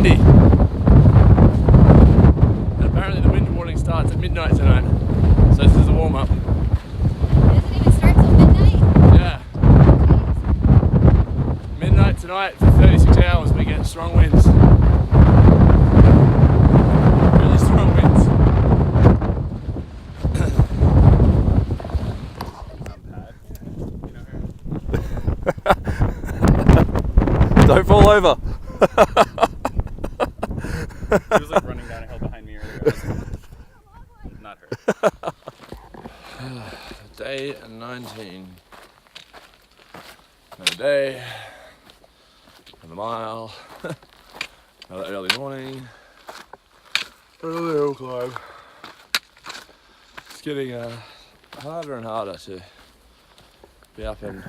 windy. And apparently the wind warning starts at midnight tonight. So this is the warm up. It doesn't even start till midnight? Yeah. Midnight tonight for 36 hours we get strong winds. Really strong winds. Don't fall over. She was like running down a hill behind me earlier. Not her. Day 19. Another day. Another mile. Another early morning. Another hill climb. It's getting harder and harder to be up and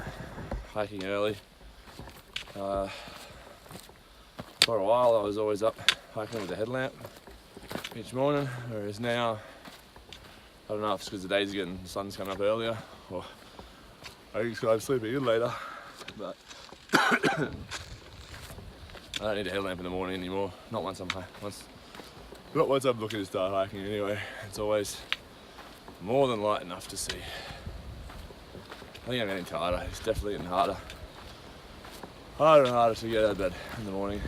hiking early. For a while I was always up hiking with a headlamp each morning, whereas now I don't know if it's because the sun's coming up earlier, or I think it's because I'm sleeping in later, but I don't need a headlamp in the morning anymore. Not once I'm looking to start hiking anyway. It's always more than light enough to see. I think I'm getting tighter. It's definitely getting harder. Harder and harder to get out of bed in the morning.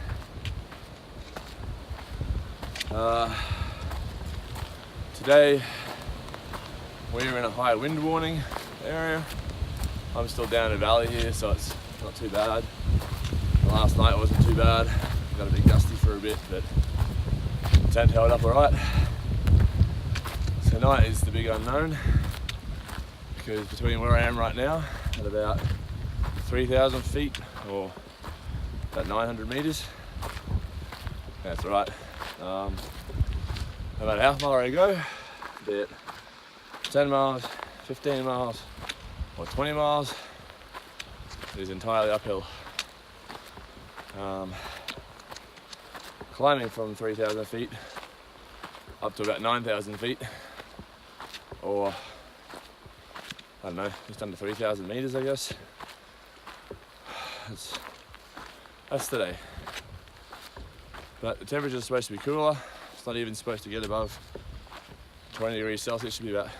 Today we're in a high wind warning area. I'm still down in the valley here, so it's not too bad. Last night wasn't too bad. Got a bit gusty for a bit, but the tent held up alright. Tonight is the big unknown, because between where I am right now at about 3,000 feet, or about 900 meters. That's right. About a half mile I go, about 10 miles, 15 miles, or 20 miles. It is entirely uphill. Climbing from 3,000 feet up to about 9,000 feet, or I don't know, just under 3,000 meters, I guess. That's today. But the temperature is supposed to be cooler. It's not even supposed to get above 20 degrees Celsius. It should be about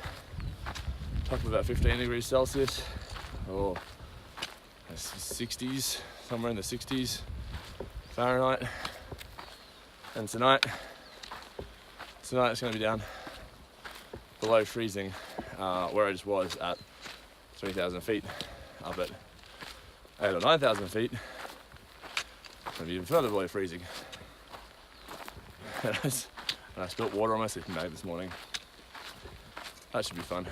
top of about 15 degrees Celsius, or 60s, somewhere in the 60s Fahrenheit. And tonight it's going to be down below freezing, where I just was at 3,000 feet. Up at 8,000 or 9,000 feet, it's going to be even further below freezing. And I spilt water on my sleeping bag this morning. That should be fun.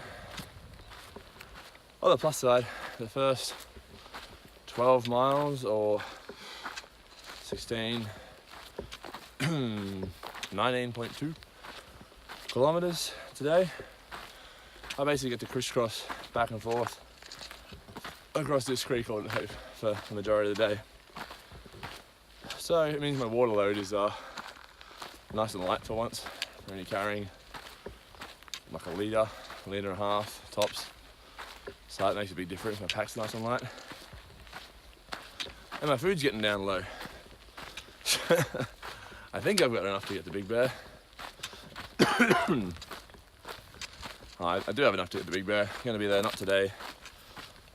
On the plus side, the first 12 miles or 19.2 kilometers today, I basically get to crisscross back and forth across this creek for the majority of the day. So it means my water load is nice and light for once. I'm only carrying like a litre and a half tops. So that makes a big difference. My pack's nice and light. And my food's getting down low. I think I've got enough to get to Big Bear. I do have enough to get to Big Bear. I'm going to be there not today,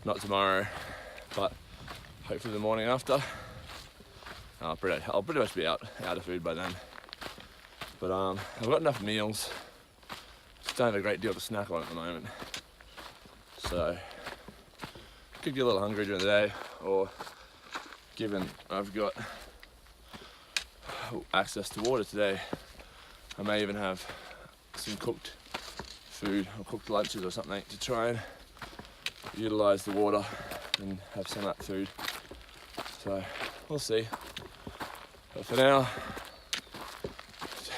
not tomorrow, but hopefully the morning after. I'll pretty much be out of food by then. But I've got enough meals. Just don't have a great deal to snack on at the moment. So could get a little hungry during the day, or given I've got access to water today, I may even have some cooked food or cooked lunches or something to try and utilize the water and have some of that food. So we'll see. But for now,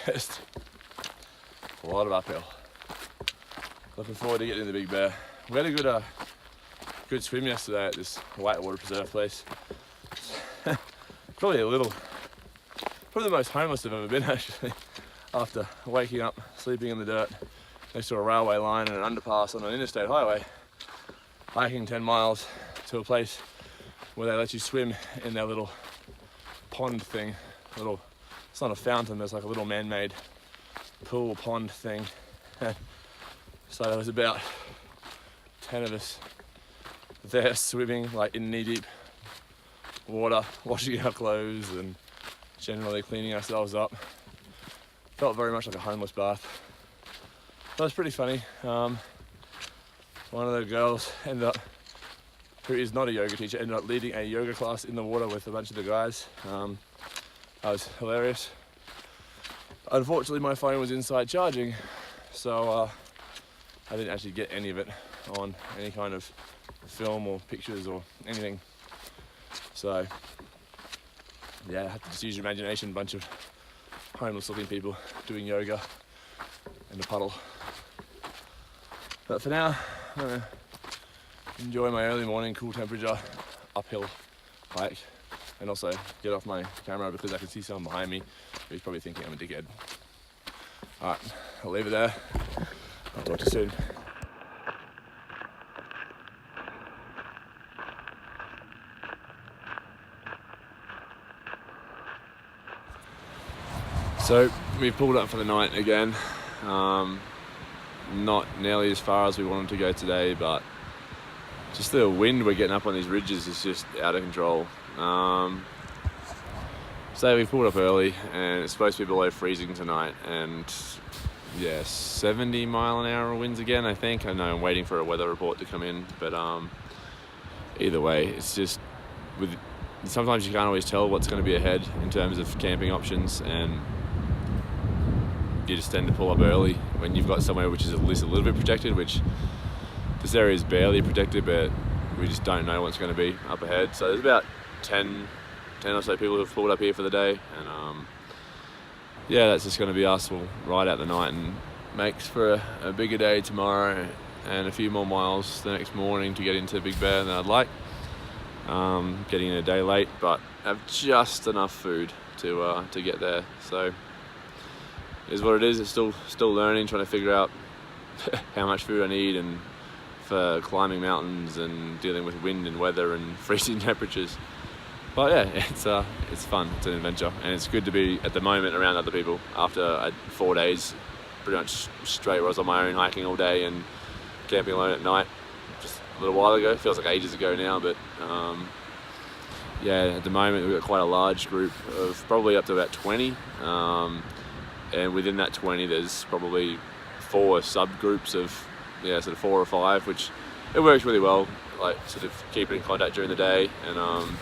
just a lot of uphill. Looking forward to getting to the Big Bear. We had a good swim yesterday at this whitewater preserve place. Probably the most homeless I've ever been, actually, after waking up, sleeping in the dirt next to a railway line and an underpass on an interstate highway, hiking 10 miles to a place where they let you swim in their little pond thing, little it's not a fountain, there's like a little man-made pool pond thing. So there was about 10 of us there swimming like in knee-deep water, washing our clothes and generally cleaning ourselves up. Felt very much like a homeless bath. That was pretty funny. One of the girls who is not a yoga teacher, ended up leading a yoga class in the water with a bunch of the guys. That was hilarious. Unfortunately, my phone was inside charging, so I didn't actually get any of it on any kind of film or pictures or anything. So yeah, I had to just use your imagination, a bunch of homeless looking people doing yoga in a puddle. But for now, I'm gonna enjoy my early morning cool temperature uphill hike and also get off my camera because I can see someone behind me who's probably thinking I'm a dickhead. Alright, I'll leave it there. I'll talk to you soon. So we've pulled up for the night again. Not nearly as far as we wanted to go today, but just the wind we're getting up on these ridges is just out of control. So we pulled up early and it's supposed to be below freezing tonight, and yeah, 70 mile an hour winds again, I think. I know I'm waiting for a weather report to come in, but either way, it's just sometimes you can't always tell what's going to be ahead in terms of camping options, and you just tend to pull up early when you've got somewhere which is at least a little bit protected, which this area is barely protected, but we just don't know what's going to be up ahead. So there's about 10 or so people who've pulled up here for the day, and yeah, that's just going to be us. We'll ride out the night and makes for a bigger day tomorrow and a few more miles the next morning to get into Big Bear than I'd like. Getting in a day late, but have just enough food to get there. So it is what it is. It's still learning, trying to figure out how much food I need and for climbing mountains and dealing with wind and weather and freezing temperatures. But yeah, it's fun. It's an adventure, and it's good to be at the moment around other people after 4 days, pretty much straight where I was on my own hiking all day and camping alone at night. Just a little while ago, feels like ages ago now, but yeah, at the moment we've got quite a large group of probably up to about 20, and within that 20 there's probably 4 subgroups of sort of 4 or 5, which it works really well, like sort of keeping in contact during the day and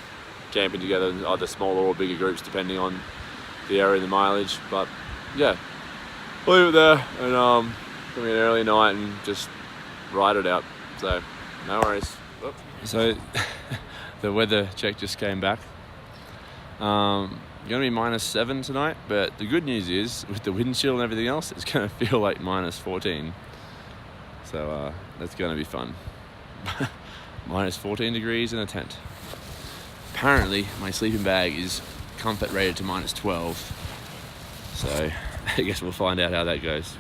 camping together in either smaller or bigger groups depending on the area and the mileage. But yeah, we'll leave it there and come in early night and just ride it out. So no worries. Whoop. So the weather check just came back. Going to be -7 tonight, but the good news is with the wind chill and everything else, it's going to feel like -14. So that's going to be fun. -14 degrees in a tent. Apparently my sleeping bag is comfort rated to -12. So I guess we'll find out how that goes.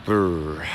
Brr.